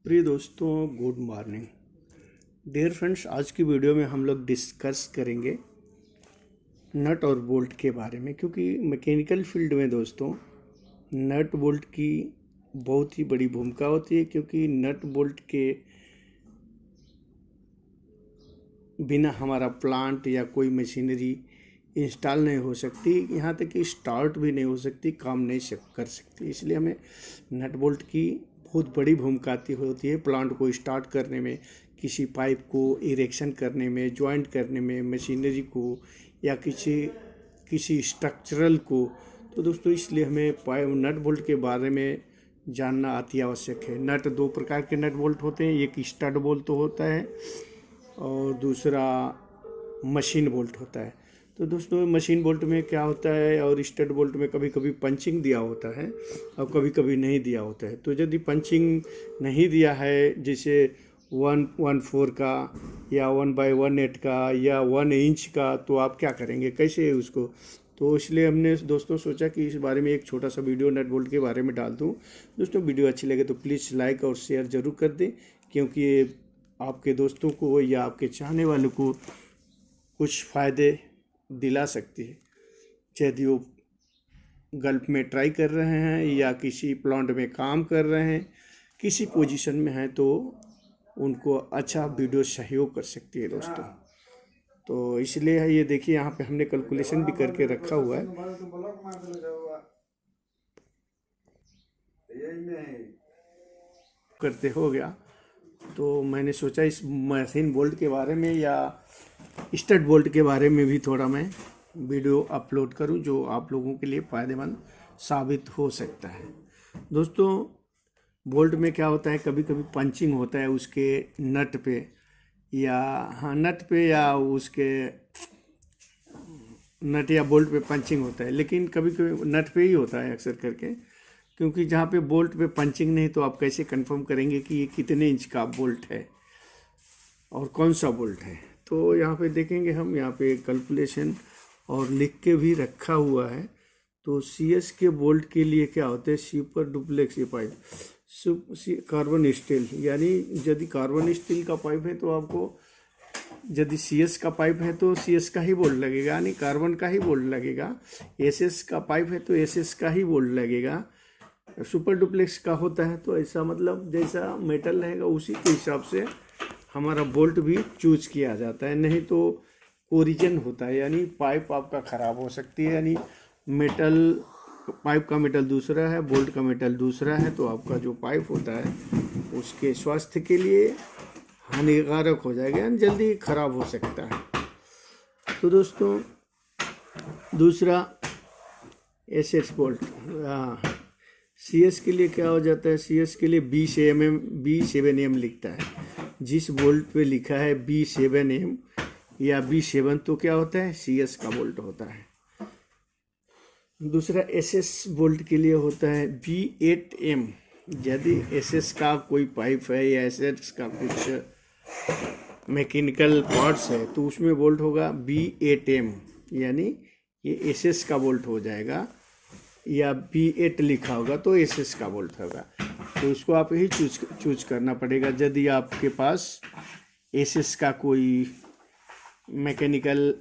प्रिय दोस्तों, good morning. Dear friends, आज की वीडियो में हम लोग डिस्कस करेंगे नट और बोल्ट के बारे में, क्योंकि मैकेनिकल फील्ड में दोस्तों नट बोल्ट की बहुत ही बड़ी भूमिका होती है। क्योंकि नट बोल्ट के बिना हमारा प्लांट या कोई मशीनरी इंस्टॉल नहीं हो सकती, यहाँ तक कि स्टार्ट भी नहीं हो सकती, काम नहीं कर सकती। इसलिए हमें नट बोल्ट की बहुत बड़ी भूमिका होती है प्लांट को स्टार्ट करने में, किसी पाइप को इरेक्शन करने में, ज्वाइंट करने में, मशीनरी को या किसी स्ट्रक्चरल को। तो दोस्तों इसलिए हमें नट बोल्ट के बारे में जानना अति आवश्यक है। नट दो प्रकार के नट बोल्ट होते हैं, एक स्टड बोल्ट होता है और दूसरा मशीन बोल्ट होता है। तो दोस्तों मशीन बोल्ट में क्या होता है और स्टड बोल्ट में कभी कभी पंचिंग दिया होता है और कभी कभी नहीं दिया होता है। तो यदि पंचिंग नहीं दिया है, जैसे 1/4 का या 1/1/8 का या 1 इंच का, तो आप क्या करेंगे, कैसे उसको। तो इसलिए हमने दोस्तों सोचा कि इस बारे में एक छोटा सा वीडियो नट बोल्ट के बारे में डाल दूं। दोस्तों वीडियो अच्छी लगे तो प्लीज़ लाइक और शेयर ज़रूर कर दें, क्योंकि ये आपके दोस्तों को या आपके चाहने वालों को कुछ फ़ायदे दिला सकती है। यदि वो गल्फ में ट्राई कर रहे हैं या किसी प्लांट में काम कर रहे हैं, किसी पोजीशन में हैं, तो उनको अच्छा वीडियो सहयोग कर सकती है दोस्तों। तो इसलिए ये देखिए, यहाँ पे हमने कैलकुलेशन भी करके रखा हुआ है। करते हो गया तो मैंने सोचा इस मशीन बोल्ट के बारे में या स्टड बोल्ट के बारे में भी थोड़ा मैं वीडियो अपलोड करूं, जो आप लोगों के लिए फ़ायदेमंद साबित हो सकता है। दोस्तों बोल्ट में क्या होता है, कभी कभी पंचिंग होता है उसके नट पे या उसके नट या बोल्ट पे पंचिंग होता है, लेकिन कभी कभी नट पे ही होता है अक्सर करके। क्योंकि जहाँ पे बोल्ट पे पंचिंग नहीं, तो आप कैसे कंफर्म करेंगे कि ये कितने इंच का बोल्ट है और कौन सा बोल्ट है। तो यहाँ पे देखेंगे हम, यहाँ पे कैलकुलेशन और लिख के भी रखा हुआ है। तो CS के बोल्ट के लिए क्या होते हैं, super duplex pipe, carbon steel, यानी यदि कार्बन स्टील का पाइप है तो आपको, यदि CS का पाइप है तो CS का ही बोल्ट लगेगा, यानी कार्बन का ही बोल्ट लगेगा। SS का पाइप है तो SS का ही बोल्ट लगेगा। सुपर डुप्लेक्स का होता है तो ऐसा, मतलब जैसा मेटल रहेगा उसी के हिसाब से हमारा बोल्ट भी चूज किया जाता है। नहीं तो कोरिजन होता है, यानी पाइप आपका ख़राब हो सकती है। यानी मेटल, पाइप का मेटल दूसरा है, बोल्ट का मेटल दूसरा है, तो आपका जो पाइप होता है उसके स्वास्थ्य के लिए हानिकारक हो जाएगा, यानी जल्दी ख़राब हो सकता है। तो दोस्तों दूसरा SS बोल्ट, CS के लिए क्या हो जाता है, CS के लिए B7M लिखता है। जिस बोल्ट पे लिखा है B7M या B7, तो क्या होता है, CS का बोल्ट होता है। दूसरा SS बोल्ट के लिए होता है B8M। यदि SS का कोई पाइप है या SS का कुछ मैकेनिकल पार्ट्स है, तो उसमें बोल्ट होगा B8M, यानी ये SS का बोल्ट हो जाएगा। या B8 लिखा होगा तो SS का बोल्ट होगा। तो इसको आप ही चूज करना पड़ेगा। यदि आपके पास SS का कोई मैकेनिकल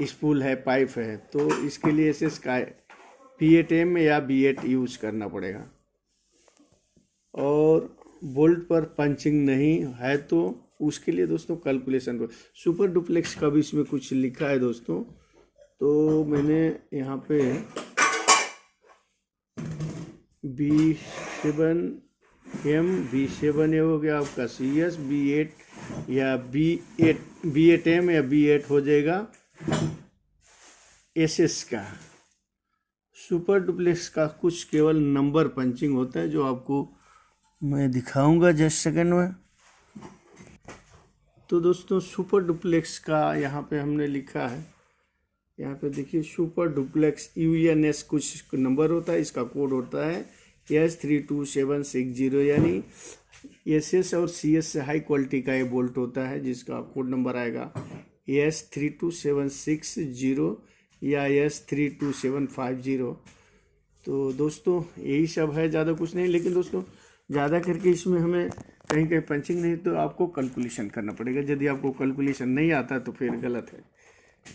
स्पूल है, पाइप है, तो इसके लिए SS का B8M या B8 यूज करना पड़ेगा। और बोल्ट पर पंचिंग नहीं है तो उसके लिए दोस्तों कैलकुलेशन सुपर डुप्लेक्स का भी इसमें कुछ लिखा है दोस्तों। तो मैंने यहाँ पे B7 हो गया आपका CS, B8 या B8M या B8 हो जाएगा SS का। सुपर डुप्लेक्स का कुछ केवल नंबर पंचिंग होता है, जो आपको मैं दिखाऊंगा जस्ट सेकंड में। तो दोस्तों सुपर डुप्लेक्स का यहाँ पे हमने लिखा है, यहाँ पे देखिए सुपर डुप्लेक्स UNS कुछ नंबर होता है, इसका कोड होता है S32760, यानी SS और CS से हाई क्वालिटी का ये बोल्ट होता है, जिसका कोड नंबर आएगा S32760 या S32750। तो दोस्तों यही सब है, ज़्यादा कुछ नहीं। लेकिन दोस्तों ज़्यादा करके इसमें हमें कहीं कहीं पंचिंग नहीं तो आपको कैलकुलेशन करना पड़ेगा। यदि आपको कैलकुलेशन नहीं आता तो फिर गलत है।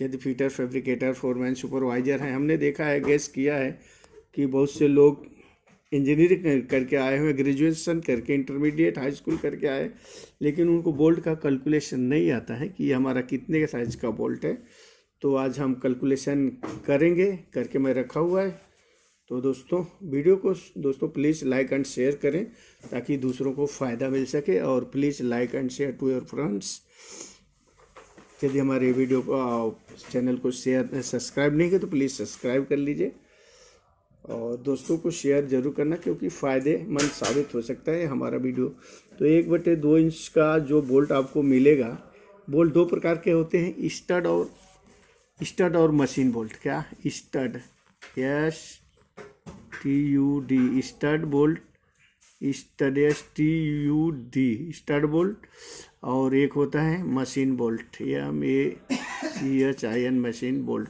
यदि फिटर, फैब्रिकेटर, फोरमैन, सुपरवाइजर हैं, हमने देखा है, गेस किया है कि बहुत से लोग इंजीनियरिंग करके आए हुए, ग्रेजुएशन करके, इंटरमीडिएट, हाई स्कूल करके आए, लेकिन उनको बोल्ट का कैलकुलेशन नहीं आता है कि ये हमारा कितने के साइज का बोल्ट है। तो आज हम कैलकुलेशन करेंगे, करके मैं रखा हुआ है। तो दोस्तों वीडियो को दोस्तों प्लीज़ लाइक एंड शेयर करें ताकि दूसरों को फ़ायदा मिल सके, और please like and share to your friends. यदि हमारे वीडियो को चैनल को शेयर सब्सक्राइब नहीं किया तो प्लीज़ सब्सक्राइब कर लीजिए, और दोस्तों को शेयर जरूर करना क्योंकि फ़ायदेमंद साबित हो सकता है हमारा वीडियो। तो 1/2 इंच का जो बोल्ट आपको मिलेगा, बोल्ट दो प्रकार के होते हैं, स्टड और मशीन बोल्ट। क्या? Stud, STUD, stud bolt, STUD, stud bolt, और एक होता है machine bolt, MACHIN, machine bolt.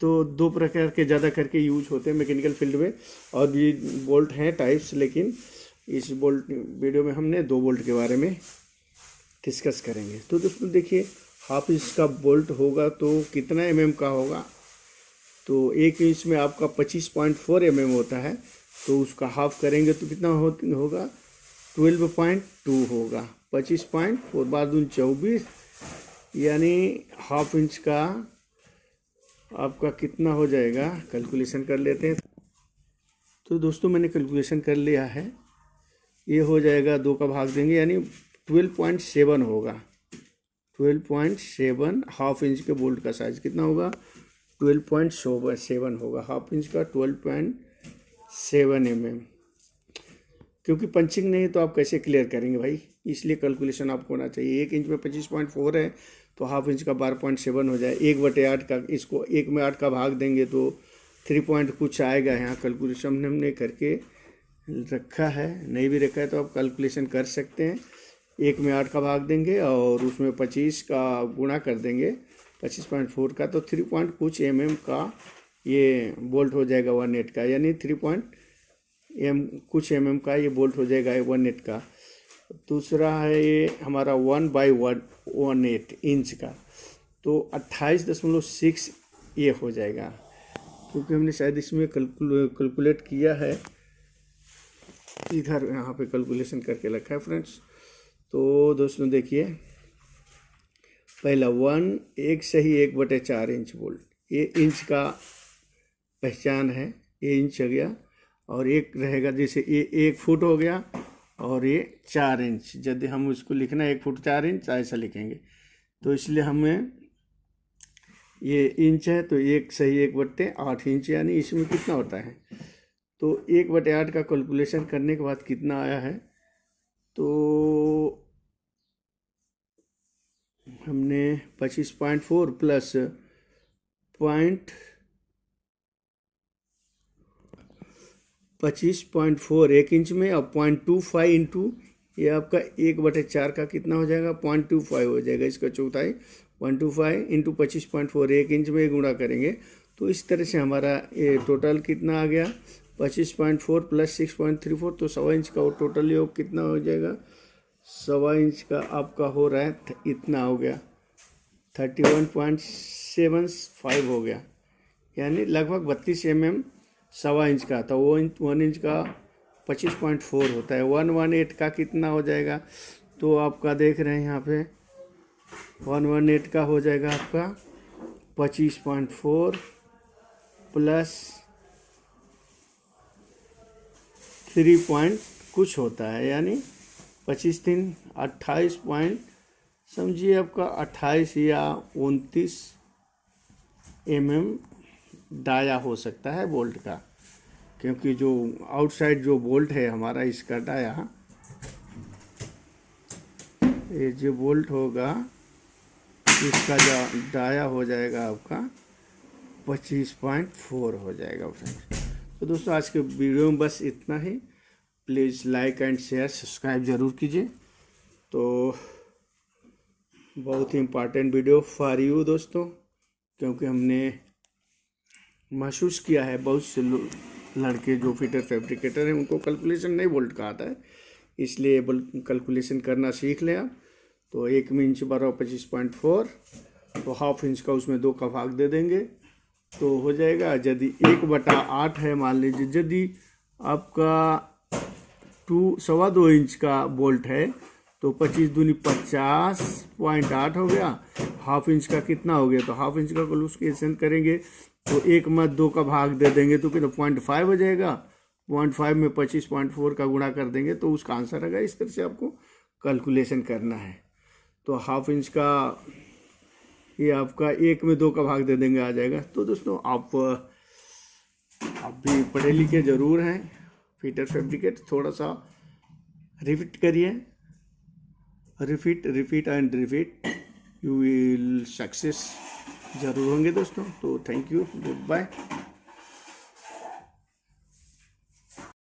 तो दो प्रकार के ज़्यादा करके यूज होते हैं मैकेनिकल फील्ड में, और भी बोल्ट हैं टाइप्स, लेकिन इस बोल्ट वीडियो में हमने 2 बोल्ट के बारे में डिस्कस करेंगे। तो दोस्तों देखिए, 1/2 इंच का बोल्ट होगा तो कितना mm का होगा? तो 1 इंच में आपका 25.4 mm होता है, तो उसका हाफ करेंगे तो कितना होगा? 12.2 होगा। 25.4 बार 2 24, यानी 1/2 इंच का आपका कितना हो जाएगा? कैलकुलेशन कर लेते हैं। तो दोस्तों मैंने कैलकुलेशन कर लिया है, ये हो जाएगा 2 का भाग देंगे यानी 12.7 होगा। 12.7 1/2 इंच के बोल्ट का साइज कितना होगा? 12.7 होगा। 1/2 इंच का 12.7 mm। क्योंकि पंचिंग नहीं तो आप कैसे क्लियर करेंगे भाई, इसलिए कैलकुलेशन आपको होना चाहिए। 1 इंच में 25.4 है तो 1/2 इंच का 12.7 हो जाए। 1/8 का, इसको 1 में 8 का भाग देंगे तो 3 पॉइंट कुछ आएगा। यहाँ कैलकुलेशन हमने करके रखा है, नहीं भी रखा है तो आप कैलकुलेशन कर सकते हैं। 1 में 8 का भाग देंगे और उसमें 25 का गुणा कर देंगे 25.4 का, तो 3 पॉइंट कुछ mm का ये बोल्ट हो जाएगा 1/8 का, यानी 3 पॉइंट कुछ mm का ये बोल्ट हो जाएगा 1/8 का। दूसरा है ये हमारा 1/1/18 इंच का, तो 28.6 ये हो जाएगा, क्योंकि हमने शायद इसमें कैलकुलेट किया है, इधर यहाँ पे कैलकुलेशन करके रखा है फ्रेंड्स। तो दोस्तों देखिए, पहला 1 सही 1/4 इंच बोल्ट, ये इंच का पहचान है, ये इंच हो गया, और एक रहेगा जैसे ये 1 फुट हो गया, और ये 4 इंच। यदि हम उसको लिखना 1 फुट 4 इंच ऐसा लिखेंगे, तो इसलिए हमें ये इंच है तो 1 सही 1/8 इंच, यानी इसमें कितना होता है? तो 1/8 का कैलकुलेशन करने के बाद कितना आया है? तो हमने 25.4 प्लस 25.4 1 इंच में, और 0.25 इंटू ये आपका 1/4 का कितना हो जाएगा? 0.25 हो जाएगा, इसका चौथाई 0.25 इंटू 25.4 1 इंच में गुणा करेंगे। तो इस तरह से हमारा ये टोटल कितना आ गया? 25.4 प्लस 6.34, तो 1.25 इंच का टोटल योग कितना हो जाएगा? 1.25 इंच का आपका हो रहा है, इतना हो गया 31.75 हो गया, यानी लगभग 32 mm 1.25 इंच का था। वो 1 इंच का 25.4 होता है। 1/18 का कितना हो जाएगा? तो आपका देख रहे हैं यहाँ पे 1/18 का हो जाएगा आपका 25.4 प्लस 3 पॉइंट कुछ होता है, यानी 25 3 28 पॉइंट, समझिए आपका 28 या 29 mm डाया हो सकता है बोल्ट का, क्योंकि जो आउटसाइड जो बोल्ट है हमारा, इसका डाया, ये जो बोल्ट होगा इसका जो डाया हो जाएगा आपका 25.4 हो जाएगा फ्रेंड्स। तो दोस्तों आज के वीडियो में बस इतना ही। Please like and share subscribe ज़रूर कीजिए। तो बहुत ही इम्पॉर्टेंट वीडियो फॉर यू दोस्तों, क्योंकि हमने महसूस किया है बहुत से लड़के जो फिटर फैब्रिकेटर हैं उनको कैलकुलेशन नहीं बोल्ट का आता है, इसलिए कैलकुलेशन करना सीख लें आप। तो 1 में इंच बराबर 25.4, तो ½ इंच का उसमें 2 का भाग दे देंगे तो हो जाएगा। यदि 1/8 है, मान लीजिए यदि आपका 2.25 इंच का बोल्ट है तो 25 दूनी 50.8 हो गया। ½ इंच का कितना हो गया, तो ½ इंच का कैलकुलेशन करेंगे तो 1 में 2 का भाग दे देंगे तो कितना 0.5 हो जाएगा। 0.5 में 25.4 का गुणा कर देंगे तो उसका आंसर आएगा। इस तरह से आपको कैलकुलेशन करना है। तो ½ इंच का ये आपका 1 में 2 का भाग दे देंगे, आ जाएगा। तो दोस्तों आप भी पढ़े लिखे ज़रूर हैं, फिटर फैब्रिकेट थोड़ा सा रिपीट करिए, repeat and repeat, you will success ज़रूर होंगे दोस्तों। तो थैंक यू, गुड बाय।